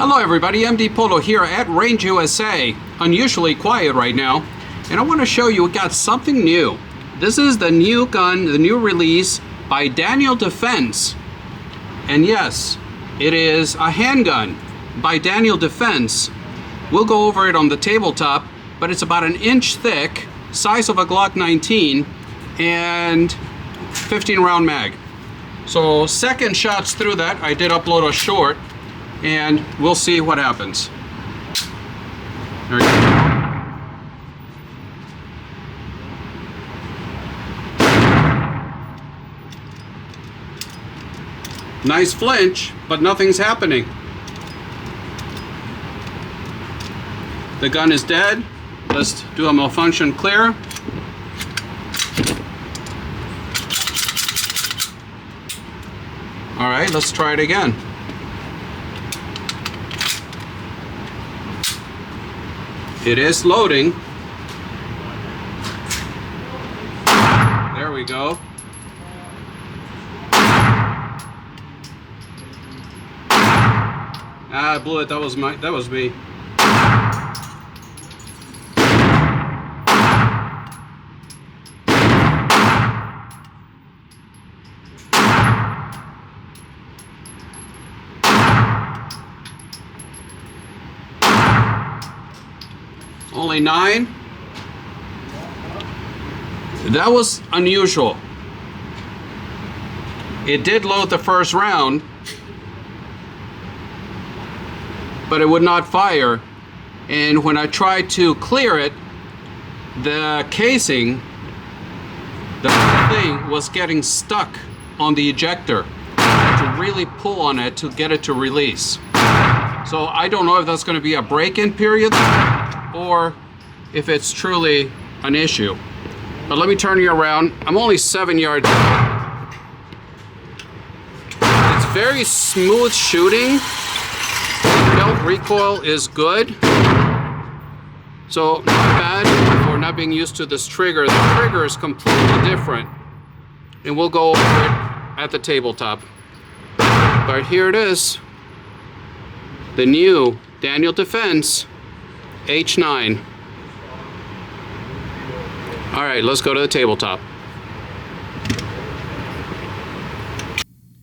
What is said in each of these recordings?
Hello everybody, MD Polo here at Range USA. Unusually quiet right now, and I want to show you we got something new. This is the new gun, the new release by Daniel Defense. And yes, it is a handgun by Daniel Defense. We'll go over it on the tabletop, but it's about an inch thick, size of a Glock 19, and 15 round mag. So second shots through that, I did upload a short, and we'll see what happens. There you go. Nice flinch, but nothing's happening. The gun is dead. Let's do a malfunction clear. All right, let's try it again. It is loading. There we go. Ah, I blew it. That was me. Only 9. That was unusual. It did load the first round, but it would not fire. And when I tried to clear it, the casing, the thing was getting stuck on the ejector. I had to really pull on it to get it to release. So I don't know if that's going to be a break-in period or if it's truly an issue. But let me turn you around. I'm only 7 yards out. It's very smooth shooting. Belt recoil is good. So not bad for not being used to this trigger. The trigger is completely different. And we'll go over it at the tabletop. But here it is. The new Daniel Defense H9. All right, let's go to the tabletop.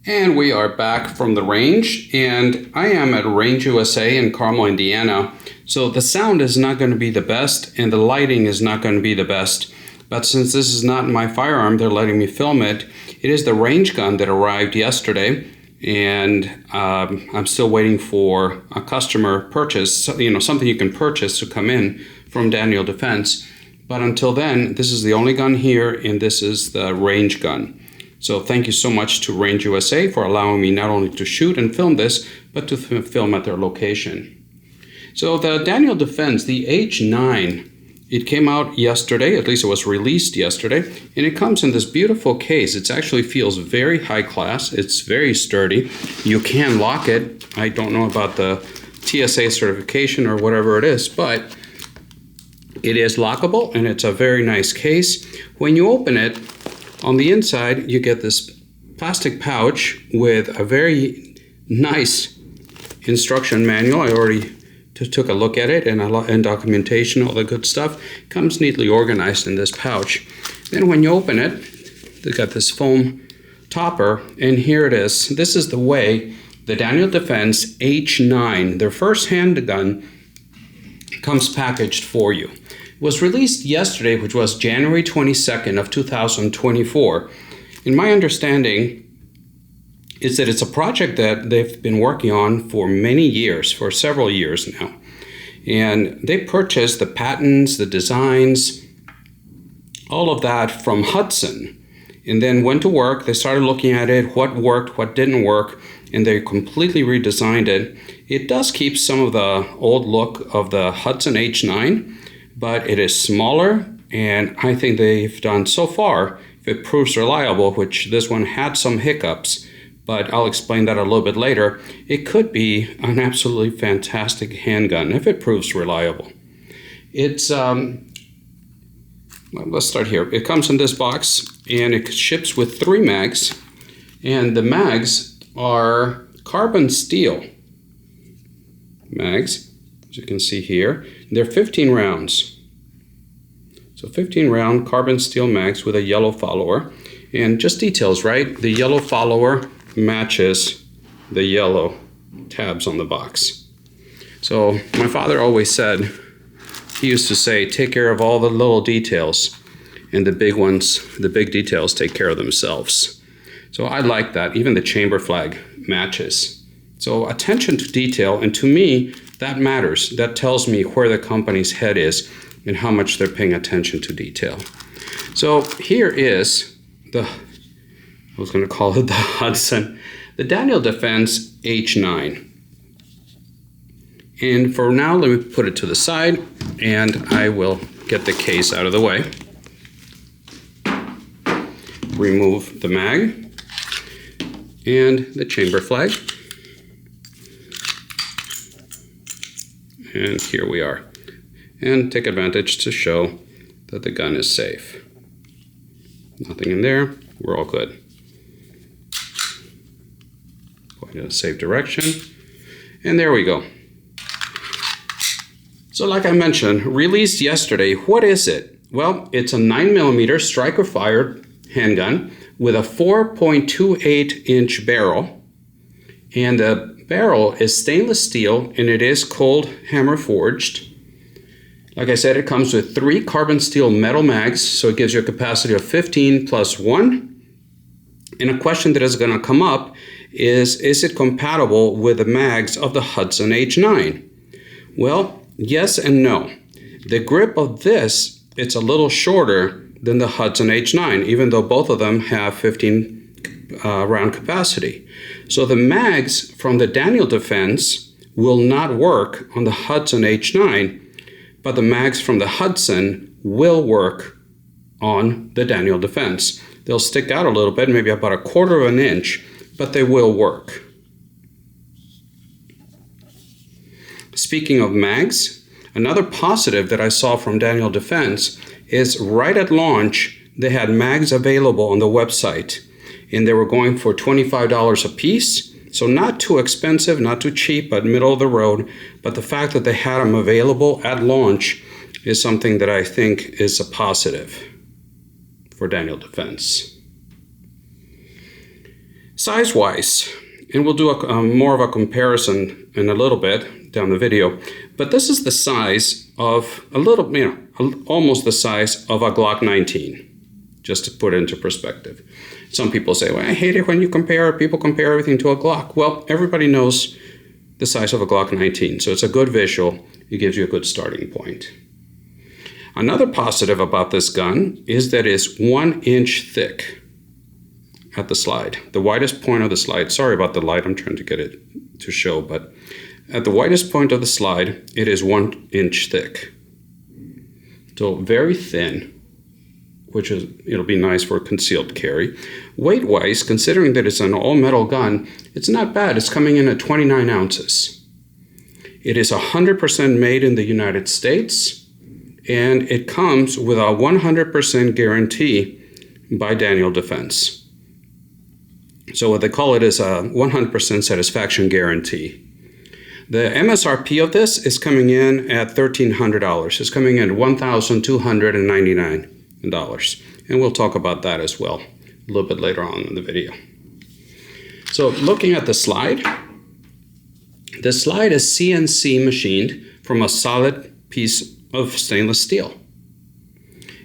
And we are back from the range, and I am at Range USA in Carmel, Indiana. So the sound is not going to be the best, and the lighting is not going to be the best. But since this is not my firearm, they're letting me film it. It is the range gun that arrived yesterday, and I'm still waiting for a customer purchase, something you can purchase to come in from Daniel Defense. But until then, this is the only gun here, and this is the range gun. So thank you so much to Range USA for allowing me not only to shoot and film this, but to film at their location. So the Daniel Defense, the H9, it came out yesterday, at least it was released yesterday, and it comes in this beautiful case. It actually feels very high class. It's very sturdy. You can lock it. I don't know about the TSA certification or whatever it is, but it is lockable, and it's a very nice case. When you open it, on the inside, you get this plastic pouch with a very nice instruction manual. I already took a look at it, and documentation, all the good stuff. Comes neatly organized in this pouch. Then when you open it, they got this foam topper, and here it is. This is the way the Daniel Defense H9, their first handgun, comes packaged for you. It was released yesterday, which was January 22nd of 2024. In my understanding is that it's a project that they've been working on for many years, for several years now. And they purchased the patents, the designs, all of that from Hudson, and then went to work. They started looking at it, what worked, what didn't work, and they completely redesigned it. It does keep some of the old look of the Hudson H9, but it is smaller, and I think they've done so far, if it proves reliable, which this one had some hiccups, but I'll explain that a little bit later, it could be an absolutely fantastic handgun if it proves reliable. It's, let's start here. It comes in this box, and it ships with 3 mags, and the mags are carbon steel. mags, as you can see here. They're 15 rounds. So 15 round carbon steel mags with a yellow follower. And just details, right? The yellow follower matches the yellow tabs on the box. So my father always said, he used to say, take care of all the little details, and the big ones, the big details take care of themselves. So I like that. Even the chamber flag matches. So attention to detail, and to me, that matters. That tells me where the company's head is and how much they're paying attention to detail. So here is I was going to call it the Hudson, the Daniel Defense H9. And for now, let me put it to the side, and I will get the case out of the way. Remove the mag and the chamber flag. And here we are. And take advantage to show that the gun is safe. Nothing in there, we're all good. Going in a safe direction, and there we go. So like I mentioned, released yesterday, what is it? Well, it's a 9mm striker-fired handgun with a 4.28-inch barrel, and the barrel is stainless steel, and it is cold hammer forged. Like I said, it comes with 3 carbon steel metal mags, so it gives you a capacity of 15 plus 1. And a question that is going to come up is it compatible with the mags of the Hudson H9? Well, yes and no. The grip of this, it's a little shorter than the Hudson H9, even though both of them have 15 round capacity. So the mags from the Daniel Defense will not work on the Hudson H9, but the mags from the Hudson will work on the Daniel Defense. They'll stick out a little bit, maybe about 1/4 of an inch, but they will work. Speaking of mags, another positive that I saw from Daniel Defense is right at launch, they had mags available on the website, and they were going for $25 a piece. So not too expensive, not too cheap, but middle of the road. But the fact that they had them available at launch is something that I think is a positive for Daniel Defense. Size-wise, and we'll do more of a comparison in a little bit down the video, but this is the size of almost the size of a Glock 19, just to put it into perspective. Some people say, well, I hate it when people compare everything to a Glock. Well, everybody knows the size of a Glock 19, so it's a good visual. It gives you a good starting point. Another positive about this gun is that it's 1 inch thick at the slide. The widest point of the slide, sorry about the light, I'm trying to get it to show, but at the widest point of the slide, it is 1 inch thick. So very thin, which is, it'll be nice for concealed carry. Weight-wise, considering that it's an all-metal gun, it's not bad. It's coming in at 29 ounces. It is 100% made in the United States, and it comes with a 100% guarantee by Daniel Defense. So what they call it is a 100% satisfaction guarantee. The MSRP of this is coming in at $1,300. It's coming in at $1,299. And we'll talk about that as well a little bit later on in the video. So looking at the slide is CNC machined from a solid piece of stainless steel.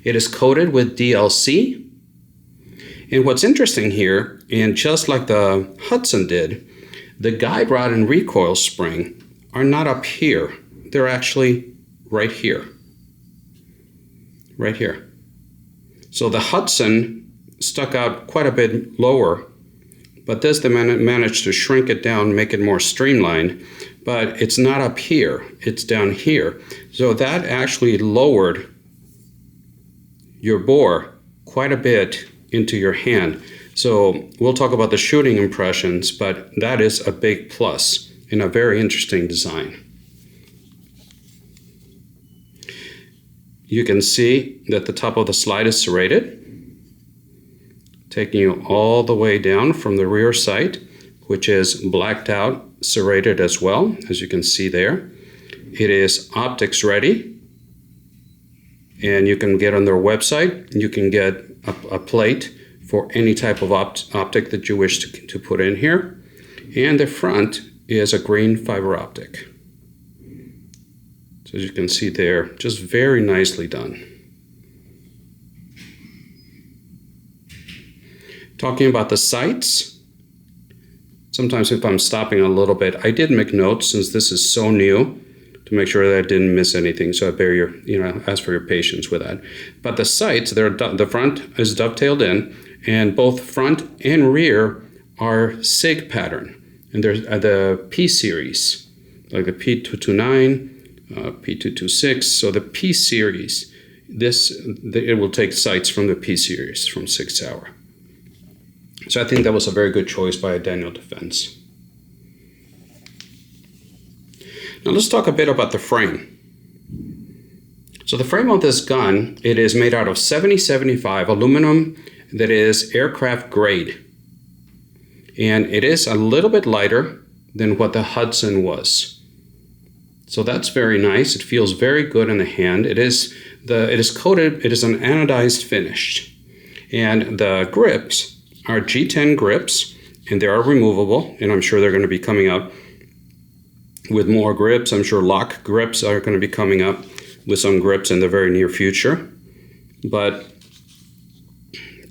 It is coated with DLC. And what's interesting here, and just like the Hudson did, the guide rod and recoil spring are not up here. They're actually right here. Right here. So the Hudson stuck out quite a bit lower, but this they managed to shrink it down, make it more streamlined, but it's not up here, it's down here. So that actually lowered your bore quite a bit into your hand. So we'll talk about the shooting impressions, but that is a big plus in a very interesting design. You can see that the top of the slide is serrated, taking you all the way down from the rear sight. which is blacked out, serrated as well, as you can see there. It is optics ready, and you can get on their website. You can get a plate for any type of optic that you wish to put in here. And the front is a green fiber optic. So as you can see there, just very nicely done. Talking about the sights, sometimes if I'm stopping a little bit, I did make notes since this is so new to make sure that I didn't miss anything. So I ask for your patience with that. But the sights, the front is dovetailed in, and both front and rear are SIG pattern. And there's the P series, like the P229, P226. So the P series, it will take sights from the P series from Sig Sauer. So I think that was a very good choice by Daniel Defense. Now let's talk a bit about the frame. So the frame of this gun, it is made out of 7075 aluminum that is aircraft grade. And it is a little bit lighter than what the Hudson was. So that's very nice. It feels very good in the hand. It is coated, it is an anodized finish. And the grips are G10 grips, and they are removable, and I'm sure they're going to be coming out with more grips. I'm sure lock grips are going to be coming up with some grips in the very near future. But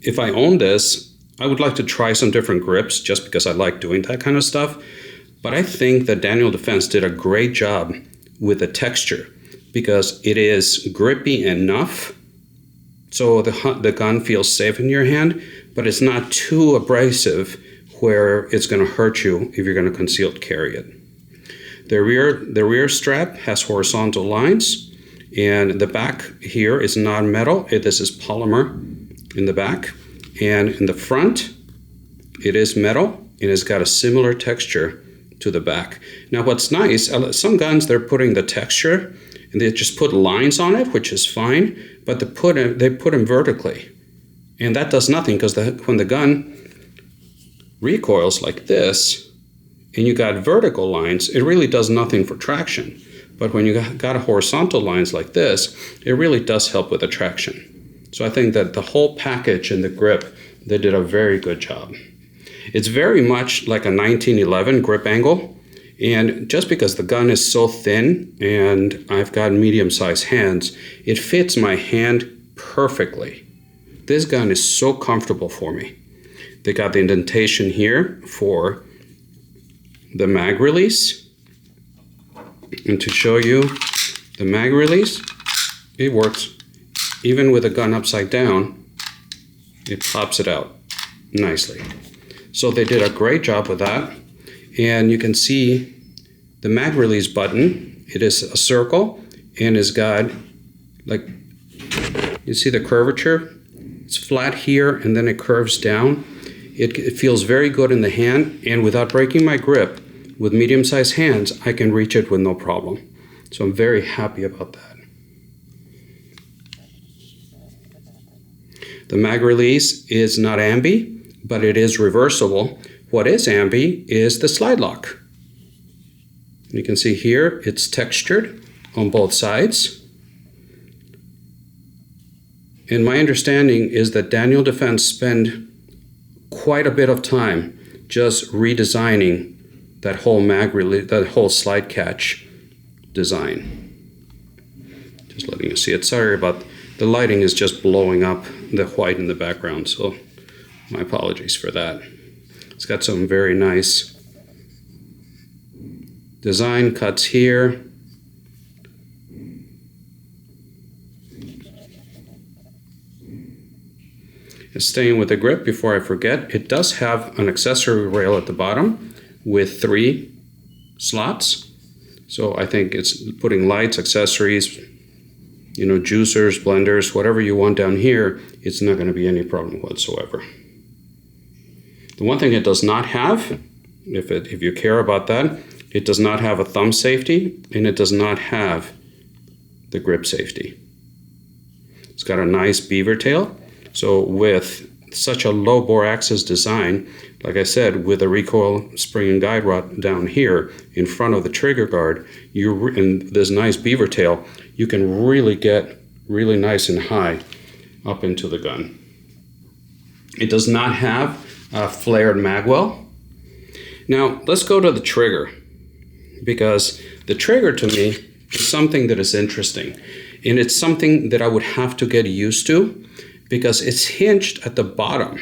if I own this, I would like to try some different grips just because I like doing that kind of stuff. But I think that Daniel Defense did a great job with the texture because it is grippy enough so the gun feels safe in your hand, but it's not too abrasive where it's going to hurt you if you're going to concealed carry it. The rear strap has horizontal lines, and the back here is not metal. This is polymer in the back, and in the front it is metal, and it's got a similar texture to the back. Now what's nice, some guns they're putting the texture and they just put lines on it, which is fine, but they put them vertically. And that does nothing because when the gun recoils like this and you got vertical lines, it really does nothing for traction. But when you got horizontal lines like this, it really does help with the traction. So I think that the whole package and the grip, they did a very good job. It's very much like a 1911 grip angle. And just because the gun is so thin and I've got medium-sized hands, it fits my hand perfectly. This gun is so comfortable for me. They got the indentation here for the mag release. And to show you the mag release, it works. Even with the gun upside down, it pops it out nicely. So they did a great job with that. And you can see the mag release button. It is a circle and it's got, like, you see the curvature? It's flat here and then it curves down. It feels very good in the hand, and without breaking my grip, with medium-sized hands, I can reach it with no problem. So I'm very happy about that. The mag release is not ambi, but it is reversible. What is ambi is the slide lock. You can see here it's textured on both sides. And my understanding is that Daniel Defense spent quite a bit of time just redesigning that whole mag release, that whole slide catch design. Just letting you see it. Sorry about the lighting is just blowing up the white in the background, so my apologies for that. It's got some very nice design cuts here. And staying with the grip, before I forget, it does have an accessory rail at the bottom with 3 slots. So I think it's putting lights, accessories, you know, juicers, blenders, whatever you want down here, it's not going to be any problem whatsoever. The one thing it does not have, if you care about that, it does not have a thumb safety, and it does not have the grip safety. It's got a nice beaver tail. So with such a low bore axis design, like I said, with a recoil spring and guide rod down here in front of the trigger guard, and this nice beaver tail, you can really get really nice and high up into the gun. It does not have a flared magwell. Now let's go to the trigger, because the trigger to me is something that is interesting, and it's something that I would have to get used to, because it's hinged at the bottom,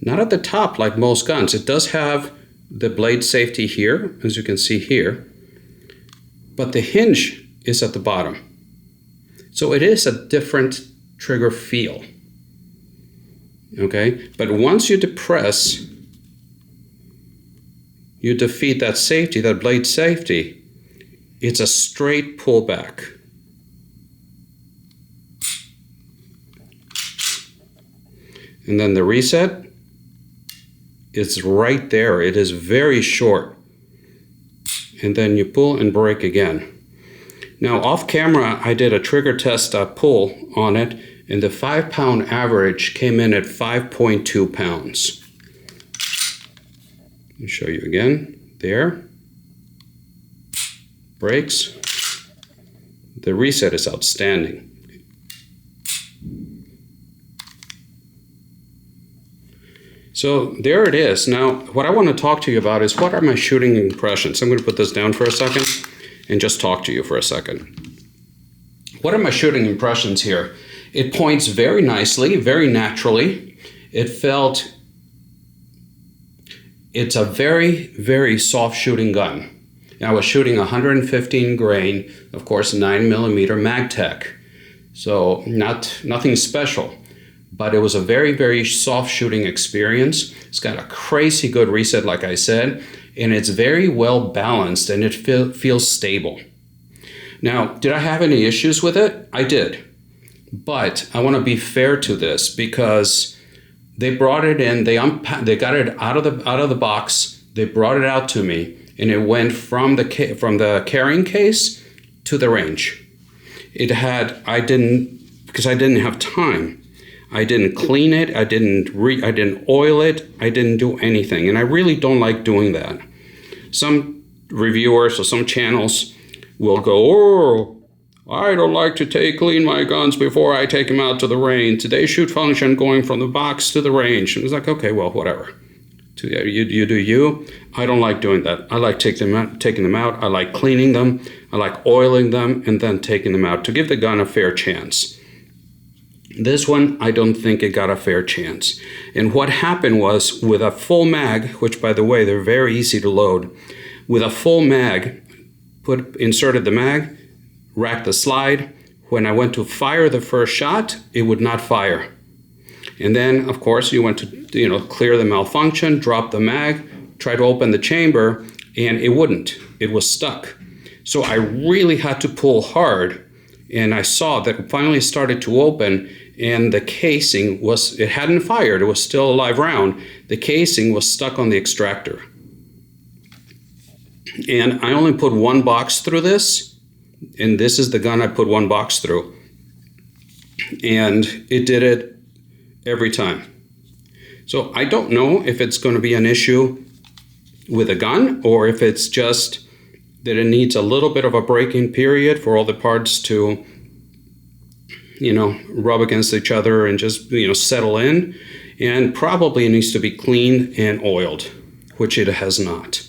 not at the top like most guns. It does have the blade safety here, as you can see here, but the hinge is at the bottom. So it is a different trigger feel. Okay, but once you depress, you defeat that safety, that blade safety. It's a straight pullback. And then the reset is right there. It is very short. And then you pull and break again. Now off camera, I did a trigger test pull on it, and the 5-pound average came in at 5.2 pounds. I'll show you again. There. Breaks. The reset is outstanding. So there it is. Now, what I want to talk to you about is, what are my shooting impressions? I'm going to put this down for a second and just talk to you for a second. What are my shooting impressions here? It points very nicely, very naturally. It's a very, very soft shooting gun. And I was shooting 115 grain, of course, 9mm Magtech. So nothing special, but it was a very, very soft shooting experience. It's got a crazy good reset, like I said, and it's very well balanced, and it feels stable. Now, did I have any issues with it? I did. But I want to be fair to this, because they brought it in, they got it out of the box, they brought it out to me, and it went from the carrying case to the range. Because I didn't have time. I didn't clean it, I didn't oil it, I didn't do anything, and I really don't like doing that. Some reviewers or some channels will go, "Oh, I don't like to clean my guns before I take them out to the range. Today shoot function going from the box to the range." And it's like, okay, well, whatever. You do you. I don't like doing that. I like taking them out. I like cleaning them. I like oiling them and then taking them out to give the gun a fair chance. This one, I don't think it got a fair chance. And what happened was, with a full mag, which by the way, they're very easy to load, with a full mag, inserted the mag, racked the slide. When I went to fire the first shot, it would not fire. And then, of course, you went to clear the malfunction, drop the mag, try to open the chamber, and it wouldn't. It was stuck. So I really had to pull hard, and I saw that it finally started to open, and the casing it hadn't fired. It was still a live round. The casing was stuck on the extractor. And I only put one box through this, and this is the gun I put one box through. And it did it every time. So I don't know if it's going to be an issue with a gun, or if it's just that it needs a little bit of a break-in period for all the parts to rub against each other and just settle in, and probably it needs to be cleaned and oiled, which it has not.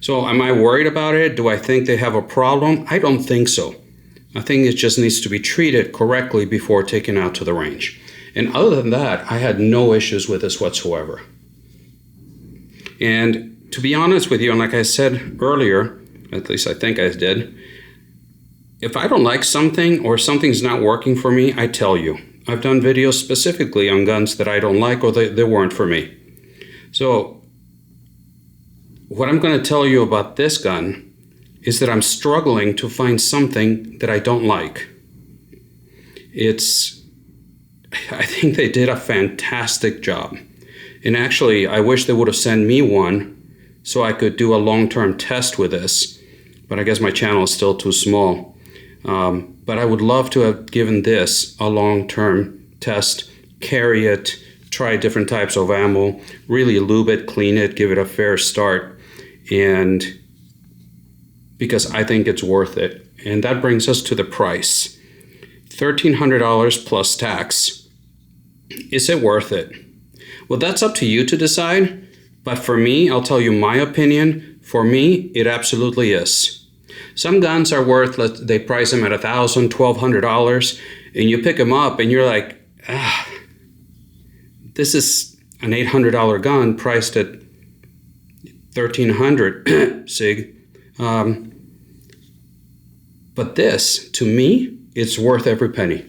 So am I worried about it? Do I think they have a problem? I don't think so. I think it just needs to be treated correctly before taken out to the range. And other than that, I had no issues with this whatsoever. And to be honest with you, and like I said earlier, at least I think I did, if I don't like something or something's not working for me, I tell you. I've done videos specifically on guns that I don't like or they weren't for me. So what I'm going to tell you about this gun is that I'm struggling to find something that I don't like. I think they did a fantastic job. And actually, I wish they would have sent me one so I could do a long-term test with this. But I guess my channel is still too small. But I would love to have given this a long-term test, carry it, try different types of ammo, really lube it, clean it, give it a fair start, and because I think it's worth it. And that brings us to the price. $1,300 plus tax. Is it worth it? Well, that's up to you to decide, but for me, I'll tell you my opinion. For me, it absolutely is. Some guns are worth, they price them at $1,000, $1,200, and you pick them up and you're like, this is an $800 gun priced at $1,300 SIG. But this, to me, it's worth every penny.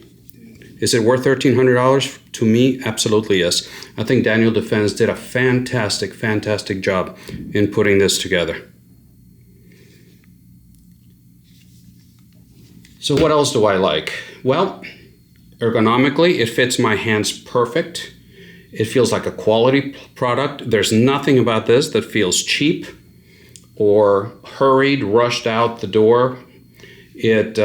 Is it worth $1,300? To me, absolutely yes. I think Daniel Defense did a fantastic, fantastic job in putting this together. So what else do I like? Well, ergonomically, it fits my hands perfect. It feels like a quality product. There's nothing about this that feels cheap or hurried, rushed out the door. And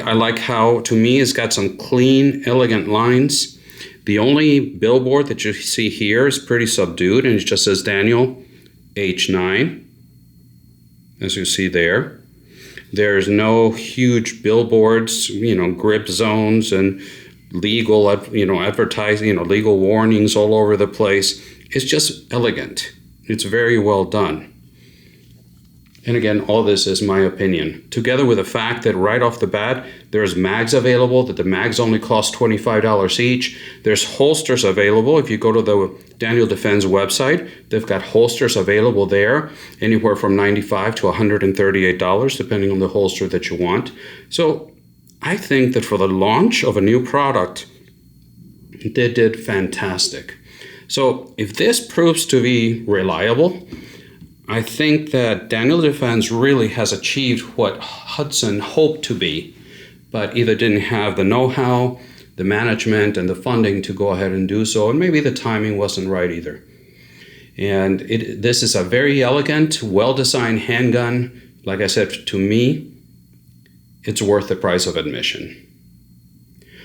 I like how, to me, it's got some clean, elegant lines. The only billboard that you see here is pretty subdued, and it just says Daniel H9, as you see there. There's no huge billboards, grip zones and legal, advertising, legal warnings all over the place. It's just elegant. It's very well done. And again, all this is my opinion. Together with the fact that right off the bat, there's mags available, that the mags only cost $25 each. There's holsters available. If you go to the Daniel Defense website, they've got holsters available there, anywhere from $95 to $138, depending on the holster that you want. So I think that for the launch of a new product, they did fantastic. So if this proves to be reliable, I think that Daniel Defense really has achieved what Hudson hoped to be, but either didn't have the know-how, the management, and the funding to go ahead and do so, and maybe the timing wasn't right either. And this is a very elegant, well-designed handgun. Like I said, to me, it's worth the price of admission.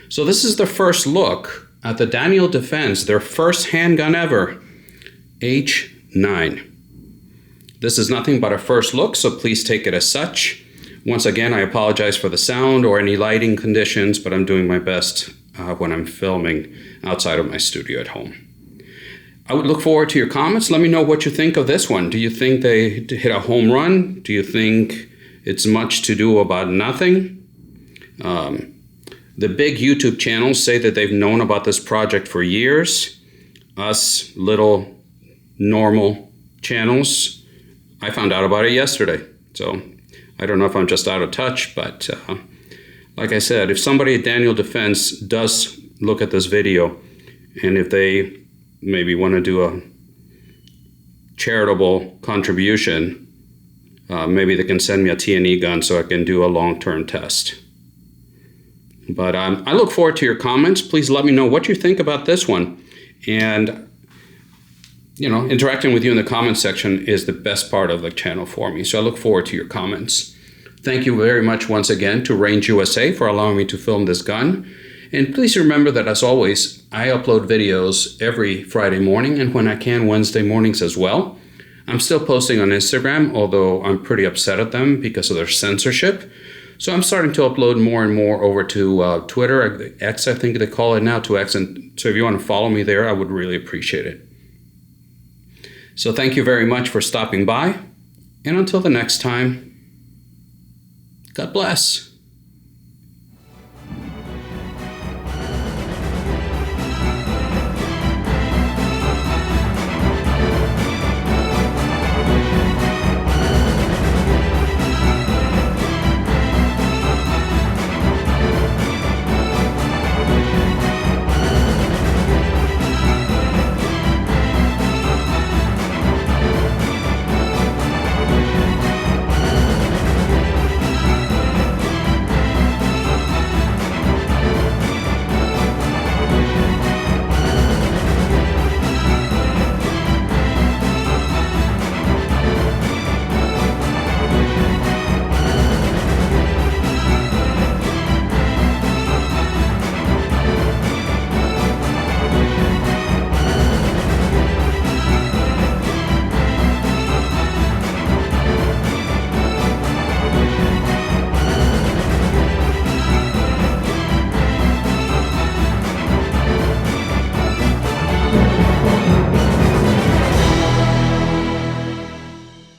So this is the first look at the Daniel Defense, their first handgun ever, H9. This is nothing but a first look, so please take it as such. Once again, I apologize for the sound or any lighting conditions, but I'm doing my best when I'm filming outside of my studio at home. I would look forward to your comments. Let me know what you think of this one. Do you think they hit a home run? Do you think it's much to do about nothing? The big YouTube channels say that they've known about this project for years. Us little normal channels, I found out about it yesterday. So I don't know if I'm just out of touch, but like I said, if somebody at Daniel Defense does look at this video, and if they maybe want to do a charitable contribution, maybe they can send me a T&E gun so I can do a long-term test. But I look forward to your comments. Please let me know what you think about this one. And interacting with you in the comments section is the best part of the channel for me. So I look forward to your comments. Thank you very much once again to Range USA for allowing me to film this gun. And please remember that, as always, I upload videos every Friday morning, and when I can, Wednesday mornings as well. I'm still posting on Instagram, although I'm pretty upset at them because of their censorship. So I'm starting to upload more and more over to Twitter, X I think they call it now, to X. And so if you want to follow me there, I would really appreciate it. So thank you very much for stopping by, and until the next time, God bless.